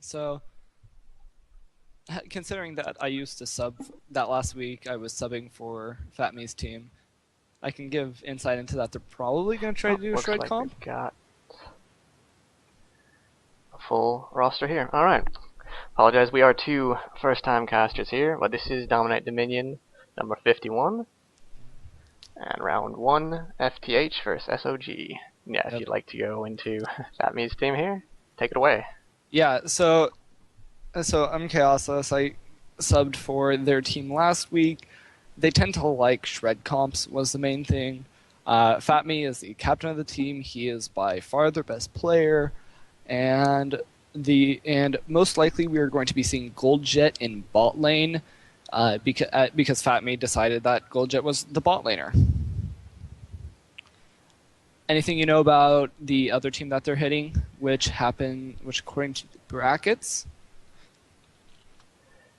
So, considering that I used to sub that last week, I was subbing for FatMii's team. I can give insight into that. They're probably going to try to do a Looks shred like comp. we've got a full roster here. Alright. Apologize, we are two first-time casters here, but this is DominateDominion number 51. And round 1, FTH versus SOG. Yeah, if you'd like to go into FatMii's team here, take it away. Yeah, so I'm Chaosos. I subbed for their team last week. They tend to like shred comps was the main thing. FatMii is the captain of the team. He is by far their best player, and most likely we are going to be seeing Goldjet in bot lane because FatMii decided that Goldjet was the bot laner. Anything you know about the other team that they're hitting, which according to the brackets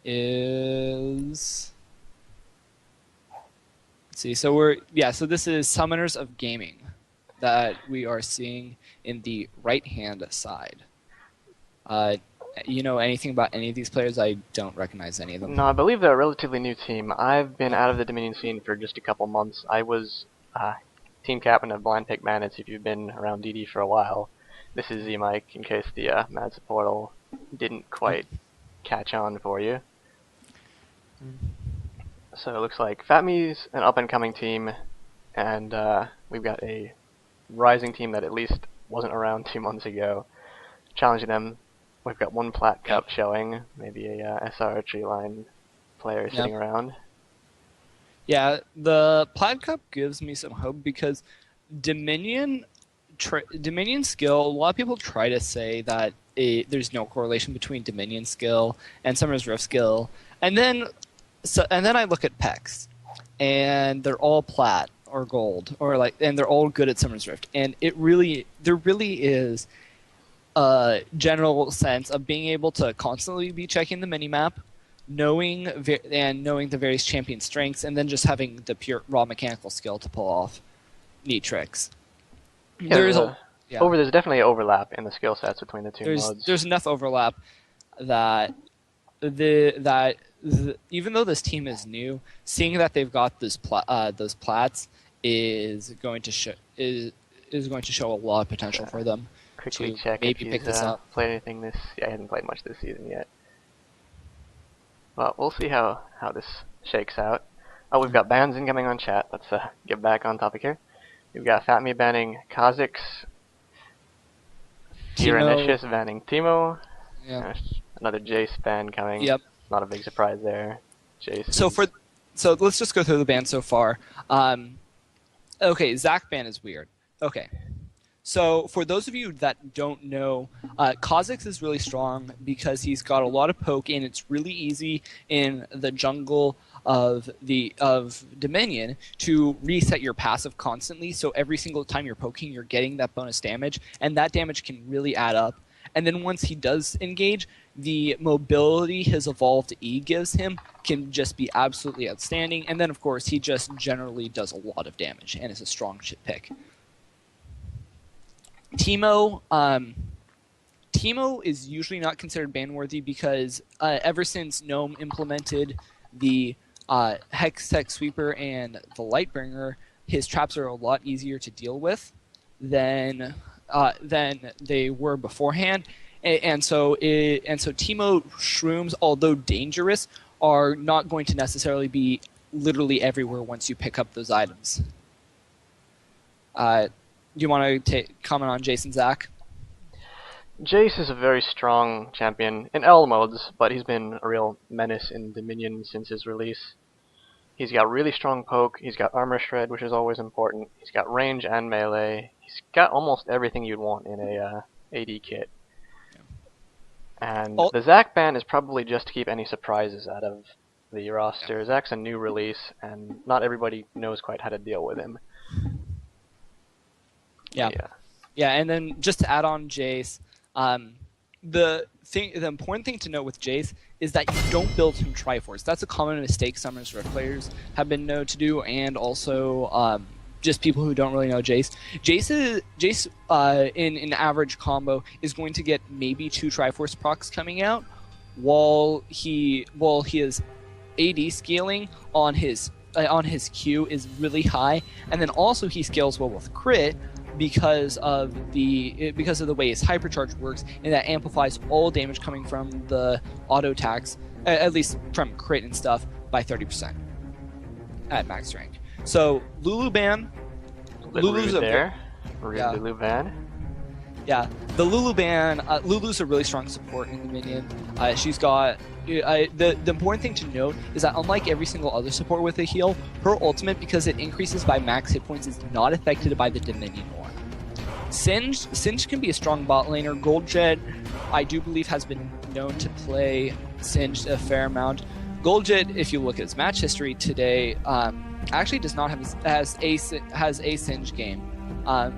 is, let's see. So this is Summoners of Gaming that we are seeing in the right-hand side. You know anything about any of these players? I don't recognize any of them. No, I believe they're a relatively new team. I've been out of the Dominion scene for just a couple months. I was team captain of Blind Pick Bandits if you've been around DD for a while. This is zimike in case the Mad Supportal didn't quite catch on for you. So it looks like FatMii's an up-and-coming team, and we've got a rising team that at least wasn't around 2 months ago. Challenging them, we've got one Plat Cup showing, maybe a SR tree line player sitting around. Yeah, the Plat Cup gives me some hope because Dominion skill, a lot of people try to say that there's no correlation between Dominion skill and Summer's Rift skill, and then I look at Pex, and they're all Plat or Gold, and they're all good at Summer's Rift, and there really is a general sense of being able to constantly be checking the minimap, knowing the various champion strengths, and then just having the pure raw mechanical skill to pull off neat tricks. Yeah, there's definitely an overlap in the skill sets between the two modes. There's enough overlap that even though this team is new, seeing that they've got those plats is going to show a lot of potential for them. Quickly check maybe if pick this up. Played anything this? Yeah, I haven't played much this season yet. Well, we'll see how this shakes out. Oh, we've got bans incoming on chat. Let's get back on topic here. We've got FatMii banning Kha'Zix, Tyrannicious banning Teemo. Yeah. Another Jayce ban coming. Yep. Not a big surprise there. Jayce. So let's just go through the ban so far. Okay, Zac ban is weird. Okay. So for those of you that don't know, Kha'Zix is really strong because he's got a lot of poke, and it's really easy in the jungle of Dominion to reset your passive constantly. So every single time you're poking, you're getting that bonus damage, and that damage can really add up. And then once he does engage, the mobility his evolved E gives him can just be absolutely outstanding. And then of course he just generally does a lot of damage and is a strong shit pick. Teemo is usually not considered ban-worthy because ever since Gnome implemented the Hex Tech Sweeper and the Lightbringer, his traps are a lot easier to deal with than they were beforehand, and so Teemo shrooms, although dangerous, are not going to necessarily be literally everywhere once you pick up those items. Do you want to comment on Jayce and Zac? Jayce is a very strong champion in all modes, but he's been a real menace in Dominion since his release. He's got really strong poke, he's got armor shred, which is always important, he's got range and melee, he's got almost everything you'd want in a AD kit. And the Zac ban is probably just to keep any surprises out of the roster. Zac's a new release, and not everybody knows quite how to deal with him. Yeah, and then just to add on Jayce, the important thing to note with Jayce is that you don't build him Triforce. That's a common mistake Summoners Rift players have been known to do, and also just people who don't really know Jayce. Jayce in an average combo is going to get maybe 2 Triforce procs coming out, while his AD scaling on his Q is really high, and then also he scales well with crit because of the way his hypercharge works, and that amplifies all damage coming from the auto attacks, at least from crit and stuff, by 30% at max rank. So Lulu ban. Lulu's there. Yeah. Lulu ban. Yeah, the Lulu ban. Lulu's a really strong support in Dominion. She's got the important thing to note is that unlike every single other support with a heal, her ultimate, because it increases by max hit points, is not affected by the Dominion War. Singe can be a strong bot laner. Goldjet, I do believe, has been known to play Singe a fair amount. Goldjet, if you look at his match history today, actually does not have has a Singe game,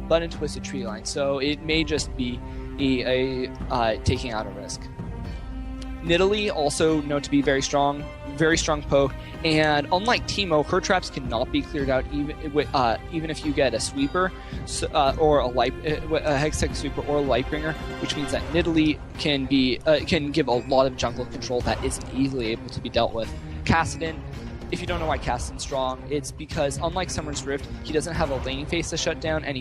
but in Twisted Tree Line, so it may just be taking out a risk. Nidalee, also known to be very strong poke, and unlike Teemo, her traps cannot be cleared out even if you get a sweeper, or a Hextech sweeper or a Lightbringer, which means that Nidalee can give a lot of jungle control that isn't easily able to be dealt with. Kassadin, if you don't know why Kassadin's strong, it's because unlike Summer's Rift, he doesn't have a laning phase to shut down, and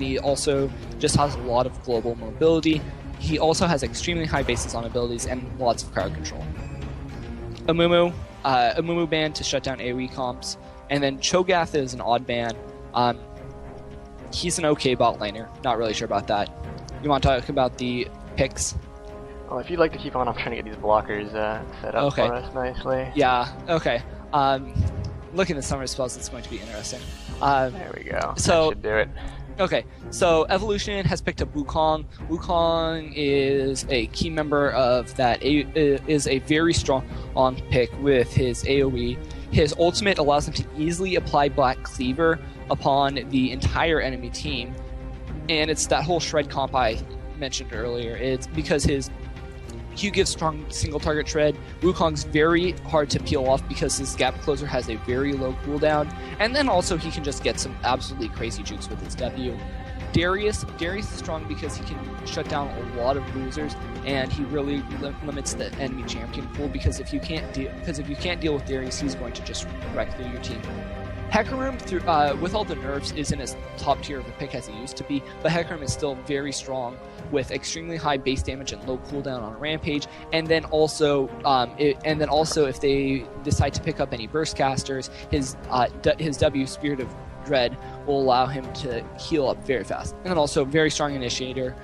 he also just has a lot of global mobility. He also has extremely high bases on abilities and lots of crowd control. Amumu ban to shut down AoE comps, and then Cho'Gath is an odd ban. He's an okay bot laner, not really sure about that. You want to talk about the picks? Well, if you'd like to keep on, I'm trying to get these blockers set up for us nicely. Yeah, okay. Looking at Summer spells, it's going to be interesting. There we go. So, that should do it. Okay, so Evolution has picked up Wukong. Wukong is a key member of that. Is a very strong on pick with his AoE. His ultimate allows him to easily apply Black Cleaver upon the entire enemy team, and it's that whole shred comp I mentioned earlier. It's because his Q gives strong single target shred. Wukong's very hard to peel off because his gap closer has a very low cooldown, and then also he can just get some absolutely crazy jukes with his W. Darius is strong because he can shut down a lot of bruisers, and he really limits the enemy champion pool, because if you can't deal with Darius, he's going to just wreck through your team. Hecarim, with all the nerfs, isn't as top tier of a pick as he used to be, but Hecarim is still very strong with extremely high base damage and low cooldown on Rampage, and then also if they decide to pick up any burst casters, his W Spirit of Dread will allow him to heal up very fast, and then also very strong initiator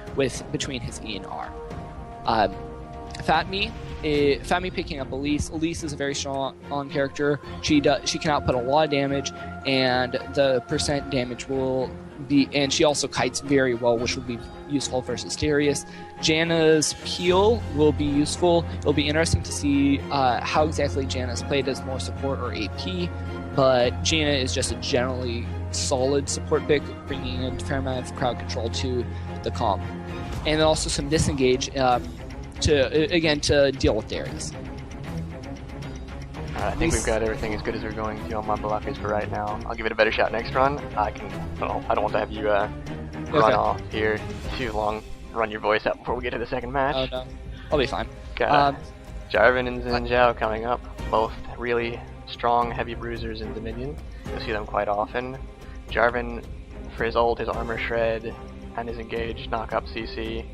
between his E and R. FatMii picking up Elise. Elise is a very strong on character. She can output a lot of damage, and the percent damage will be, and she also kites very well, which will be useful versus Darius. Janna's peel will be useful. It'll be interesting to see how exactly Janna's played as more support or AP, but Janna is just a generally solid support pick, bringing in a fair amount of crowd control to the comp, and then also some disengage to deal with Darius. I think we've got everything as good as we're going to on my blockers for right now. I'll give it a better shot next run. I don't want to have you run off here too long. Run your voice out before we get to the second match. Oh no, I'll be fine. Got Jarvan and Zhao coming up, both really strong heavy bruisers in Dominion. You'll see them quite often. Jarvan, for his ult, his armor shred, and his engage knock up CC.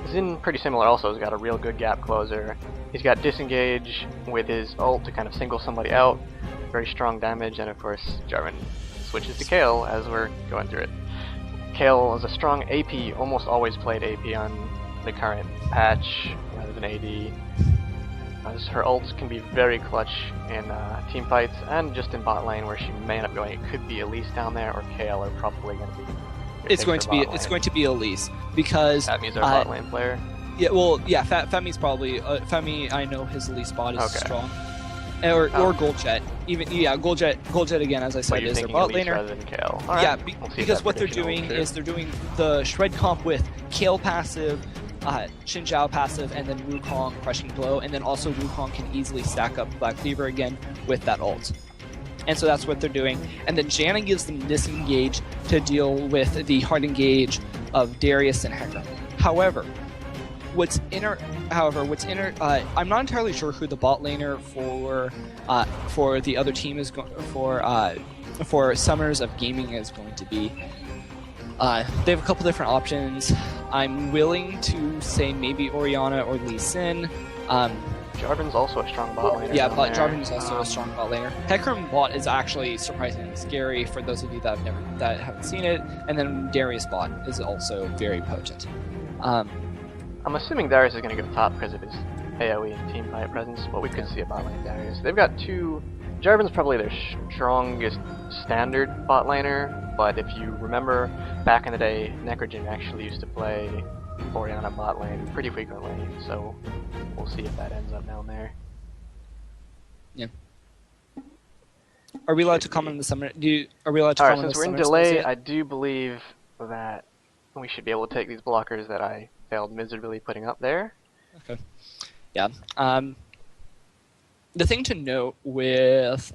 Xin pretty similar also, has got a real good gap closer. He's got disengage with his ult to kind of single somebody out, very strong damage, and of course Jarvan switches to Kayle as we're going through it. Kayle is a strong AP, almost always played AP on the current patch rather than AD. Her ults can be very clutch in team fights and just in bot lane where she may end up going. It could be Elise down there, or Kayle are probably going to be. It's going to be Elise, because FatMii's our bot lane player. Yeah, well, yeah, FatMii's probably FatMii. I know his Elise bot is strong, or Goldjet. Even Goldjet again, as I said, is their bot laner. Rather than Kayle. Yeah, because what they're doing is they're doing the shred comp with Kayle passive, Zhao passive, and then Wukong crushing blow, and then also Wukong can easily stack up Black Cleaver again with that ult. and so that's what they're doing. And then Janna gives them disengage to deal with the hard engage of Darius and Hecarim. However, I'm not entirely sure who the bot laner for the other team is for Summers of Gaming is going to be. They have a couple different options. I'm willing to say maybe Orianna or Lee-Sin. Jarvan's also a strong bot laner. Yeah, but Jarvan is also a strong bot laner. Hecarim bot is actually surprisingly scary for those of you that haven't seen it. And then Darius bot is also very potent. I'm assuming Darius is going to go top because of his AoE and teamfight presence, but we could see a bot lane Darius. They've got two. Jarvan's probably their strongest standard bot laner, but if you remember back in the day, Necrogen actually used to play Orianna bot lane pretty frequently, so we'll see if that ends up down there. Yeah. Are we allowed to comment on the summoner? Are we allowed to comment on the since we're in delay, I do believe that we should be able to take these blockers that I failed miserably putting up there. Okay. Yeah. The thing to note with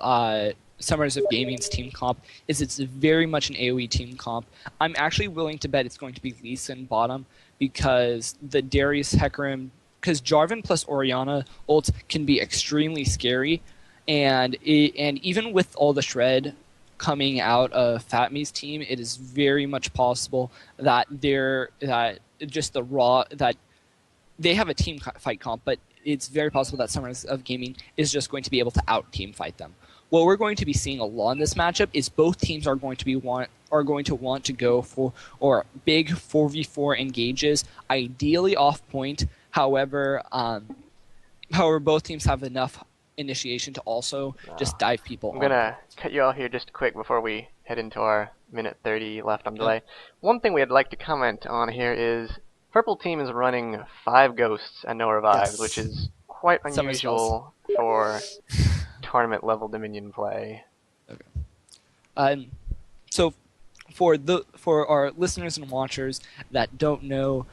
Summers of Gaming's team comp is it's very much an AoE team comp. I'm actually willing to bet it's going to be Lee-Sin bottom because the Darius Hecarim, because Jarvan plus Orianna ults can be extremely scary, and even with all the shred coming out of FatMii's team, it is very much possible that that they have a team fight comp, but it's very possible that Summers of Gaming is just going to be able to out-team fight them. What we're going to be seeing a lot in this matchup is both teams are going to want to go for big 4v4 engages, ideally off point. However, both teams have enough initiation to also just dive people. I'm gonna cut you off here just quick before we head into our minute 30 left on delay. One thing we'd like to comment on here is Purple team is running 5 ghosts and no revives, which is quite unusual for tournament level Dominion play. Okay. So for our listeners and watchers that don't know,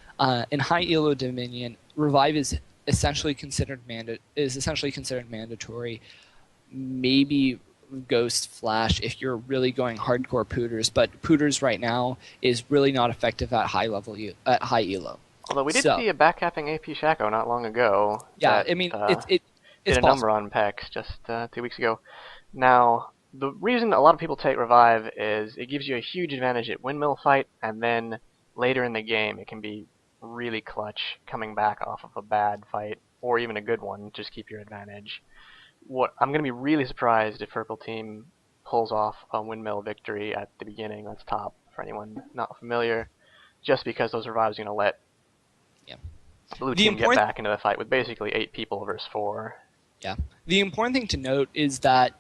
in high elo Dominion, revive is essentially considered mandatory. Maybe Ghost Flash if you're really going hardcore Pooters, but Pooters right now is really not effective at high elo. Although we did see a backcapping AP Shaco not long ago. Yeah, that, I mean it's did a number on PEX just 2 weeks ago. Now the reason a lot of people take revive is it gives you a huge advantage at windmill fight, and then later in the game it can be really clutch coming back off of a bad fight or even a good one. Just keep your advantage. I'm going to be really surprised if Purple Team pulls off a windmill victory at the beginning. That's top for anyone not familiar, just because those revives are going to let Blue Team get back into the fight with basically 8 people versus 4. Yeah. The important thing to note is that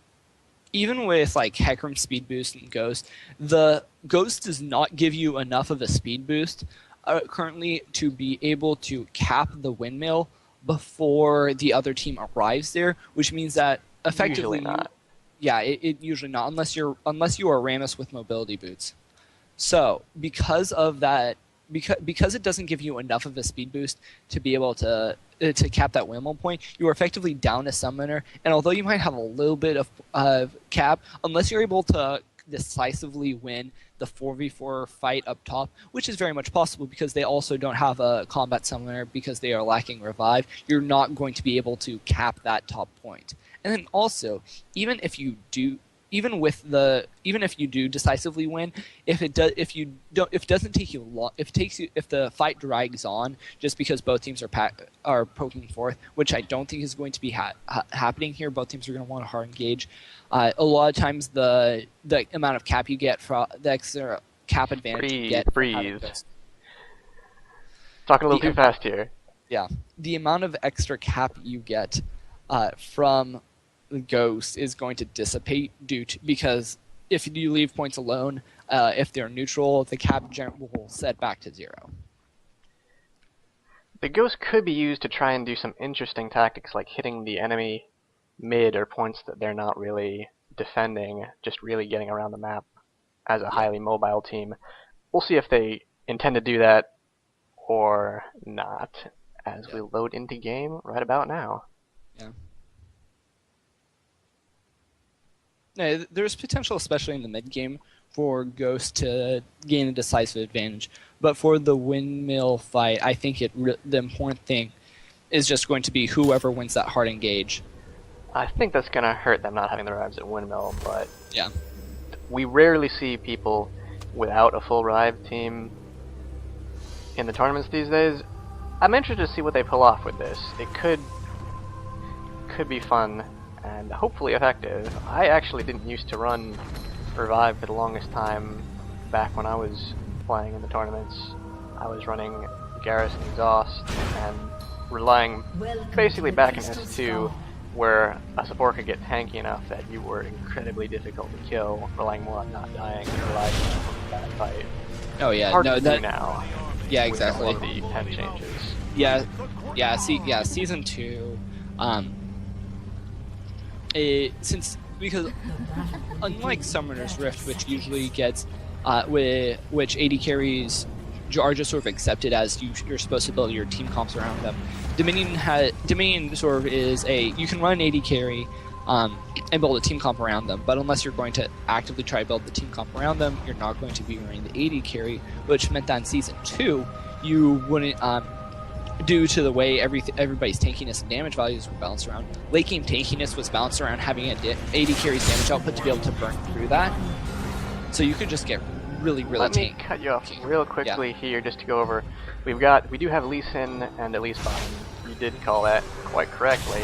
even with like Hecarim speed boost and Ghost, the Ghost does not give you enough of a speed boost currently to be able to cap the windmill before the other team arrives there, which means that effectively usually not. It usually not unless you are Rammus with mobility boots. So because of that, because it doesn't give you enough of a speed boost to be able to cap that windmill point, you are effectively down a summoner. And although you might have a little bit of cap, unless you're able to decisively win the 4v4 fight up top, which is very much possible because they also don't have a combat summoner because they are lacking revive, you're not going to be able to cap that top point. And then also, even if you do decisively win, if it doesn't take you long, if the fight drags on just because both teams are poking forth, which I don't think is going to be happening here. Both teams are going to want to hard engage. A lot of times the amount of cap you get from the extra cap advantage you get. Breathe. Talking a little too fast here. Yeah, the amount of extra cap you get from Ghost is going to dissipate because if you leave points alone, if they're neutral, the cap will set back to 0. The Ghost could be used to try and do some interesting tactics like hitting the enemy mid or points that they're not really defending, just really getting around the map as a highly mobile team. We'll see if they intend to do that or not as we load into game right about now. Yeah. No, there's potential, especially in the mid game, for Ghost to gain a decisive advantage. But for the windmill fight, I think the important thing is just going to be whoever wins that hard engage. I think that's going to hurt them not having the Rives at windmill, but Yeah. we rarely see people without a full Rive team in the tournaments these days. I'm interested to see what they pull off with this. It could be fun and hopefully effective. I actually didn't used to run Revive for the longest time back when I was playing in the tournaments. I was running Garrison Exhaust and relying basically back in S2 where a support could get tanky enough that you were incredibly difficult to kill, relying more on not dying and relying on that fight. Oh yeah, Hard no, to do now. Yeah, exactly. With all of the pen changes. Yeah, season 2. Because unlike Summoner's Rift, which usually gets, which AD carries are just sort of accepted as you're supposed to build your team comps around them. Dominion sort of is you can run an AD carry, and build a team comp around them, but unless you're going to actively try to build the team comp around them, you're not going to be running the AD carry, which meant that in Season 2, you wouldn't, due to the way everybody's tankiness and damage values were balanced around, late game tankiness was balanced around having an AD carry's damage output to be able to burn through that, so you could just get really tanky. Let me cut you off real quickly here just to go over. We do have Lee-Sin and Elise+Janna. You did call that quite correctly.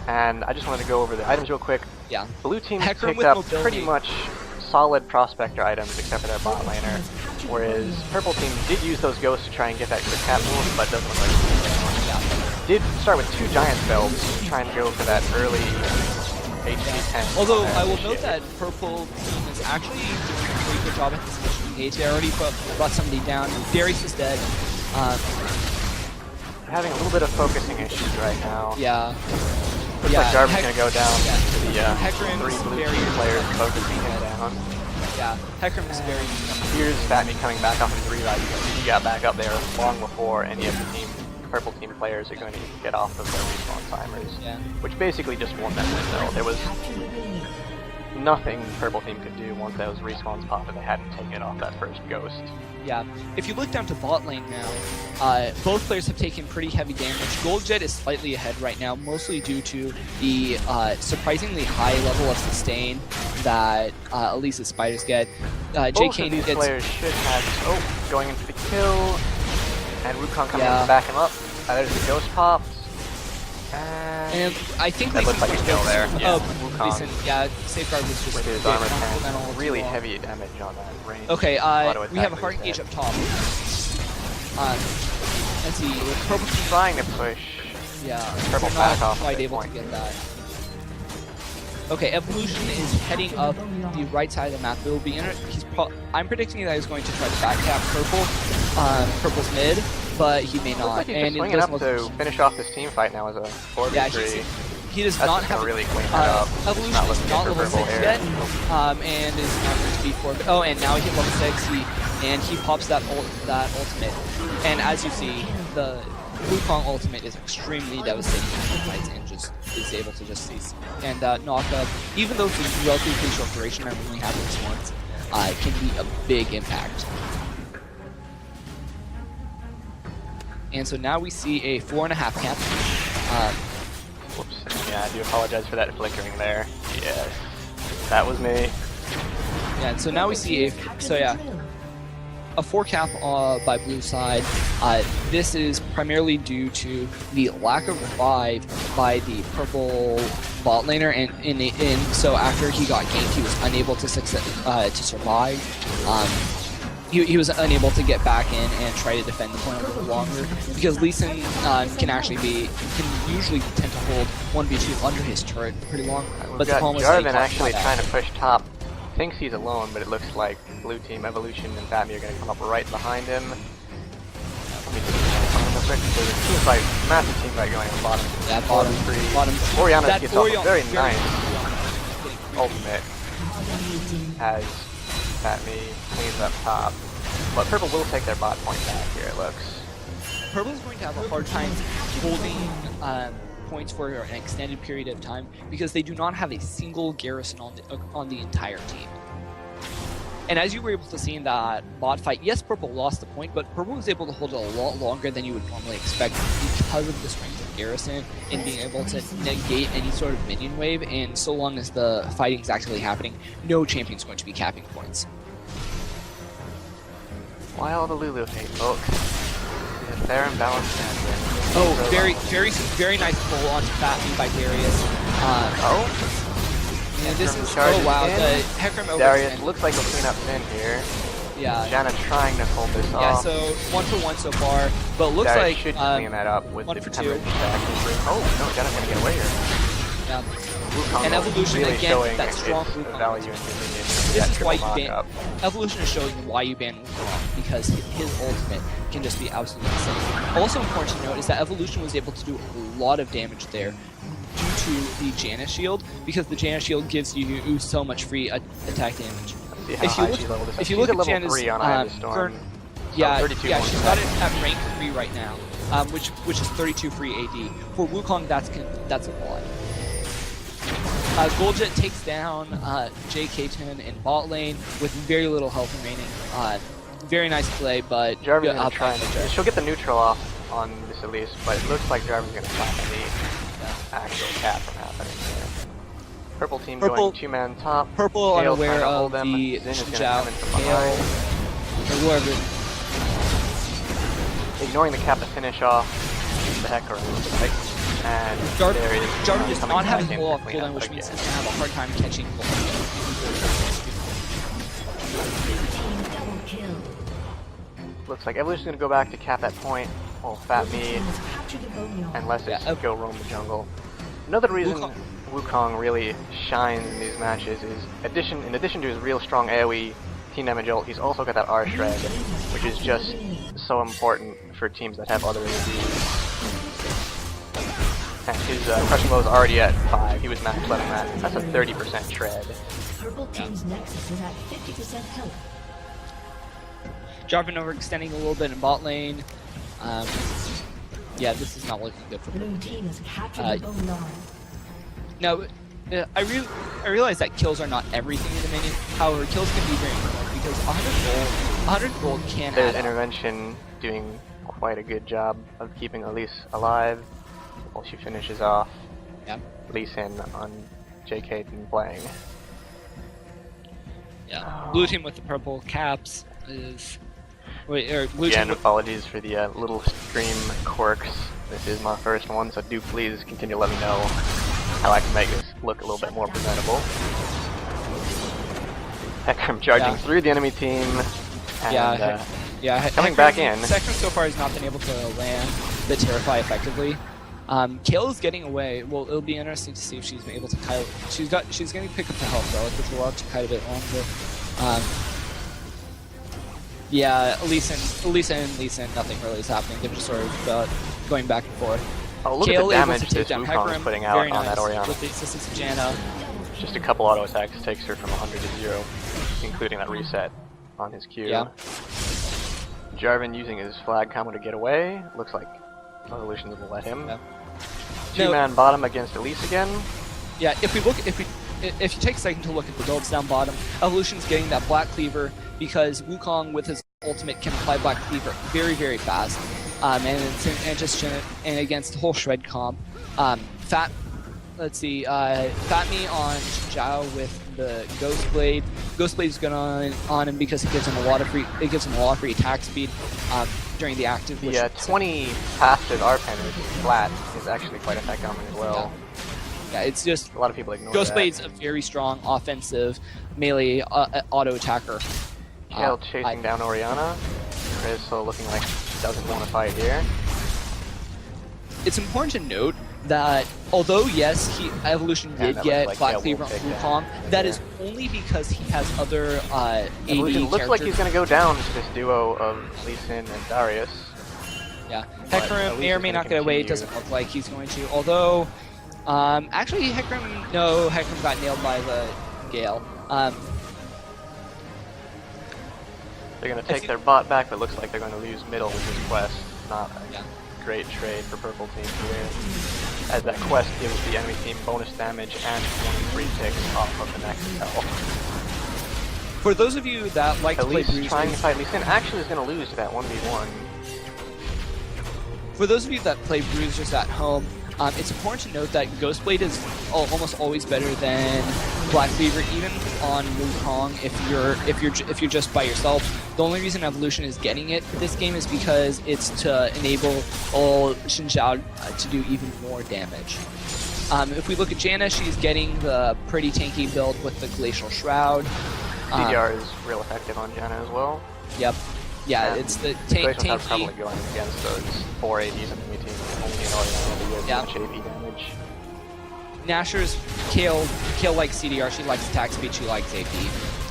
And I just wanted to go over the items real quick. Yeah. Blue team Hecarim picked up mobility. pretty much solid prospector items except for their bot laner, whereas purple team did use those ghosts to try and get that quick cap move, but doesn't look like it. Did start with 2 giant spells, trying to go for that early HP 10. Although I will note that purple team is actually doing a pretty good job at this initial engage. They already brought somebody down. Darius is dead. Having a little bit of focusing issues right now. Yeah. Looks like Jarvan's gonna go down to the Hecarim 3 is blue very team players focusing him down. Yeah, Hecarim is very. Here's FatMii coming back off his revive. He got back up there long before any of the purple team players are going to get off of their respawn timers. Yeah. Which basically just won that window. There was nothing purple team could do once those respawns popped if they hadn't taken it off that first ghost. Yeah. If you look down to bot lane now, both players have taken pretty heavy damage. Goldjet is slightly ahead right now, mostly due to the surprisingly high level of sustain that Elise's spiders get. Both of these players should have going into the kill, and Wukong coming in to back him up. There's the ghost pops. And I think that looks like a kill there. Yeah, Wukong. Yeah, Safeguard was just with his armor 10, really heavy damage on that range. Okay, we have a hard engage up top. Let's see, purple trying to push. Yeah, purple back off. Quite able to get that. Okay, Evolution is heading up the right side of the map. It will be I'm predicting that he's going to try to backcap purple, purple's mid, but he may not. Looks like he's just swinging up to finish off this team fight now as a 4v3. Yeah, he does That's not have really clean that up. Evolution is not level 6 yet, and is not going to be 4. Oh, and now he hit level 6, and he pops that ultimate. And as you see, the Wukong ultimate is extremely devastating in fights and just is able to just seize and knock up. Even though it's a relatively short duration, I only have this once, it can be a big impact. And so now we see a 4.5 cap. Whoops. Yeah, I do apologize for that flickering there. Yes, that was me. Yeah, and so now we see a 4 cap by blue side. This is primarily due to the lack of revive by the purple bot laner, and so after he got ganked, he was unable to survive. He was unable to get back in and try to defend the point a little longer because Lee-Sin can usually tend to hold 1v2 under his turret pretty long. But the problem is Jarvan actually trying to push top. Thinks he's alone, but it looks like blue team Evolution and FatMii are going to come up right behind him. Let me just there's a team fight, massive team fight going on bottom. Yeah, bottom 3. Orianna gets off a very nice ultimate as FatMii cleans up top. But purple will take their bot point back here, it looks. Purple's going to have a hard time points for an extended period of time because they do not have a single garrison on the entire team. And as you were able to see in that bot fight, yes, Purple lost the point, but Purple was able to hold it a lot longer than you would normally expect because of the strength of Garrison and being able to negate any sort of minion wave, and so long as the fighting is actually happening, no champion's going to be capping points. Why all the Lulu hate, folks? It's a fair and balanced champion. Oh, very nice pull onto FatMii by Darius. And this is, oh wow, the Hecarim over. Darius looks like he'll clean up Sin here. Yeah. Janna trying to pull this off. Yeah, so 1-for-1 so far, but it looks Darius like should clean that up with the 1-for-2. Oh no, Janna's gonna get away here. Yeah. Wukong And Evolution really again, showing that strong its Wukong. value in Dominion. This is why you ban. Evolution is showing why you ban Wukong, because his ultimate can just be absolutely insane. Also important to note is that Evolution was able to do a lot of damage there due to the Janna shield, because the Janna shield gives you so much free attack damage. If you look at Janna's current, she's got it at rank 3 right now, which is 32 free AD. For Wukong, that's a lot. Goldjet takes down J.K. in bot lane with very little health remaining. Very nice play, but Jarvan's gonna try and she'll get the neutral off on this Elise, but it looks like Jarvan's gonna stop any actual cap from happening here. Purple team going 2-man top. Purple Kayle unaware of them. the Zhao, Kayle, or whoever. Ignoring the cap to finish off the Hecarim, looks like. And Jarvan does not have a pull-off cooldown, which means he's going to have a hard time catching Looks like Evolution's going to go back to cap that point. Oh, FatMii. And let's just go roam the jungle. Another reason Wukong really shines in these matches is, in addition to his real strong AoE team damage ult, he's also got that R shred, which is just so important for teams that have other AoEs. And his crushing blow is already at 5. He was max level that. That's a 30% shred. Purple team's nexus is at 50% health. Jarvan overextending a little bit in bot lane. Yeah, this is not looking good for Purple team. Now, I realize that kills are not everything in the minion. However, kills can be very important because 100 gold can There's add up. intervention doing quite a good job of keeping Elise alive while she finishes off Lee-Sin on J.K. playing. Yeah, blue team with the purple caps is. Wait, or blue Again, team. apologies for the little stream quirks. This is my first one, so do please continue to let me know how I can make this look a little bit more presentable. Hecarim charging through the enemy team. And, coming back in. Hecarim so far has not been able to land the Terrify effectively. Kayle is getting away. Well, it'll be interesting to see if she's able to Kayle. She's going to pick up the health relative to to Kayle a bit longer. Yeah, Elise and Lee-Sin, nothing really is happening. They're just sort of going back and forth. Oh, look Kayle at the damage able to take this down Wukong Hecarim, is putting out on nice, that Orianna. with the assistance of Janna. Just a couple auto attacks takes her from 100 to 0, including that reset on his Q. Yeah. Jarvan using his flag combo to get away. Looks like Evolution doesn't let him. Yeah. Two-man bottom against Elise again. Yeah, if you take a second to look at the builds down bottom, Evolution's getting that Black Cleaver because Wukong with his ultimate can apply Black Cleaver very, very fast. And against the whole shred comp. FatMii on Zhao with the Ghost Blade. Ghost Blade is good on him because it gives him a lot of free attack speed during the active. The 20 passive R-Pen flat is actually quite effective on him as well. Yeah, it's just a lot of people ignore Ghost that. Blade's a very strong offensive melee auto attacker. Kayle chasing down Orianna. Crystal looking like she doesn't want to fight here. It's important to note that although yes, Evolution did get like Black Cleaver on Wukong, that is only because he has other Evolution looks like he's going to go down to this duo of Lee-Sin and Darius. Yeah, Hecarim may or may not get away. It doesn't look like he's going to. Although, actually, Hecarim got nailed by the Gale. They're going to take their bot back, but it looks like they're going to lose middle with this quest. Not a great trade for Purple team here. as that quest gives the enemy team bonus damage and 23 ticks off of the next spell. For those of you that like to play Elise Bruisers, trying to fight Lee Sin actually is going to lose to that 1v1. for those of you that play Bruisers at home, it's important to note that Ghostblade is almost always better than Black Cleaver, even on Wukong. If you're just by yourself, the only reason Evolution is getting it this game is because it's to enable Zhao to do even more damage. If we look at Janna, she's getting the pretty tanky build with the Glacial Shroud. CDR is real effective on Janna as well. Yep. Yeah, it's the tanky. Probably going against those 480s in the team. Only in order to get much AP damage. Nashor's Kayle likes CDR. She likes attack speed. She likes AP.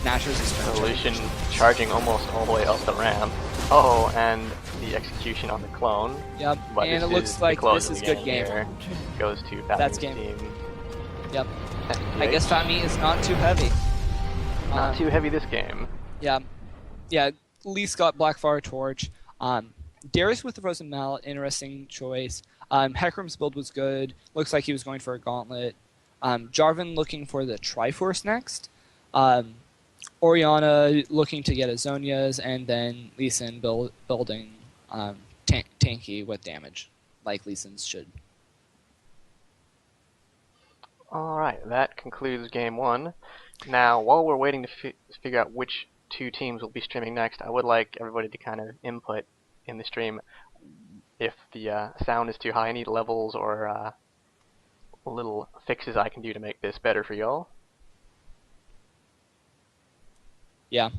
Nashor's is Evolution charging almost all the way up the ramp. Oh, and the execution on the clone. Yep. But and it looks like this is good game. Goes to FatMii's team. Yep. I guess FatMii is not too heavy. Not too heavy this game. Yeah. Yeah. Elise got Blackfire Torch. Darius with the Frozen Mallet, interesting choice. Hecarim's build was good. Looks like he was going for a Gauntlet. Jarvan looking for the Triforce next. Orianna looking to get a Zhonya's, and then Lee Sin building tanky with damage, like Lee Sin's should. Alright, that concludes game 1. Now, while we're waiting to figure out which 2 teams will be streaming next, I would like everybody to kind of input in the stream if the sound is too high, any levels or little fixes I can do to make this better for y'all. Yeah.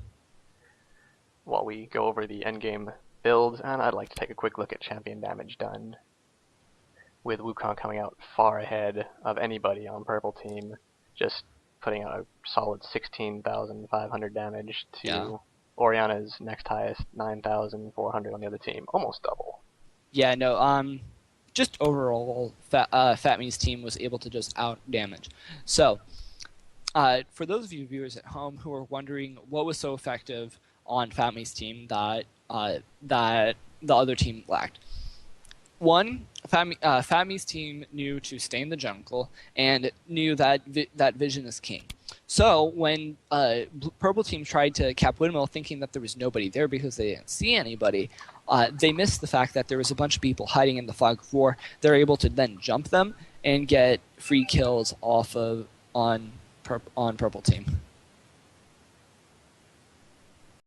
While we go over the endgame builds, and I'd like to take a quick look at champion damage done, with Wukong coming out far ahead of anybody on purple team, just putting out a solid 16,500 damage to Orianna's next highest 9,400 on the other team, almost double. Yeah, no, just overall, FatMii's team was able to just out damage. So, for those of you viewers at home who are wondering what was so effective on FatMii's team that that the other team lacked. One, FatMii's team knew to stay in the jungle and knew that that vision is king. So when purple team tried to cap windmill thinking that there was nobody there because they didn't see anybody, they missed the fact that there was a bunch of people hiding in the fog of war. They're able to then jump them and get free kills off of on purple team.